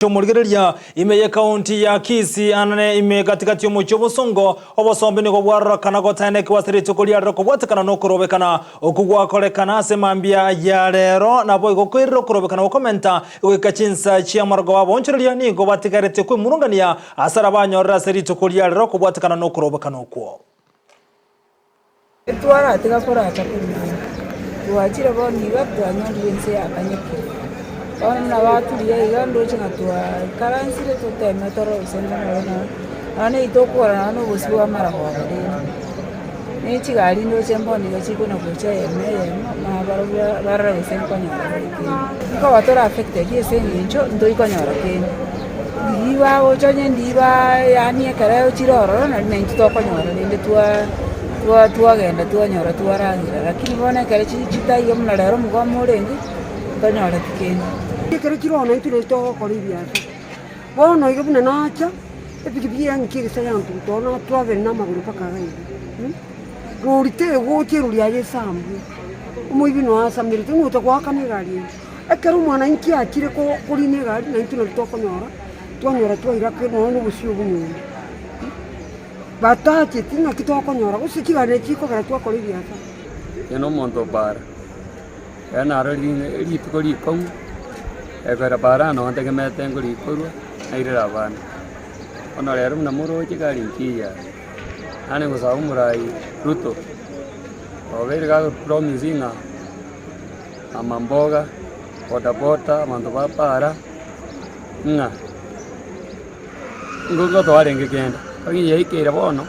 Tumurigereria imeye kaunti ya Kisii anane ime katikati y'umucyo busongo obosombe niko bwarakana gotane kwasiri tukulia roko bwatakana no kurobekana okugwa kolekana semambia ya rero nabo igokwiriro kurobekana okomenta wikachinsa chia margo babonchereria nigo batigarete kwe murungania asara banyorra seri tukulia roko bwatakana no kurobekana okwo twara tigakora atakuri twachira boni gatwanyandire nse akanyeki ona watulia igando chingatwa karansire tuteme toro sendana ana itokora no busiwa mara kwa ni chigari ndo chemboni gachiko na kucha yeme na barra besenkonya ko watora affected yese ncho ndo ikonyora ke ndiwa ojonye ndiwa yani kare chiroro na ntitokonyora ndi twa genda twanyora twarangira lakini bona kare chitayo mna lero mugomurengi tonyora tikeni kere kirona itule to kolibia bona igo buna nacha epikipiki yangi kigisa yantu tona travel na maguru paka gaidi rorite wote ruri aye sambu umuibi no asamire tingu to kwa kanigari akaru mwana inki akire ko kuline gari na itule to konyora twaira ke no no busio bunyu batache tinga kitoko nyora usikigane chiko gara twa kolibia eno monto bara yana rali ripiko rikong ekora bara no ante ke metengo rikorwa airera bana ono rero na muro chikari nkiya ane gosa umurai Ruto overe ga promisinga amamboga boda manto para nga ngogo to arenge kenda kagi yekera bono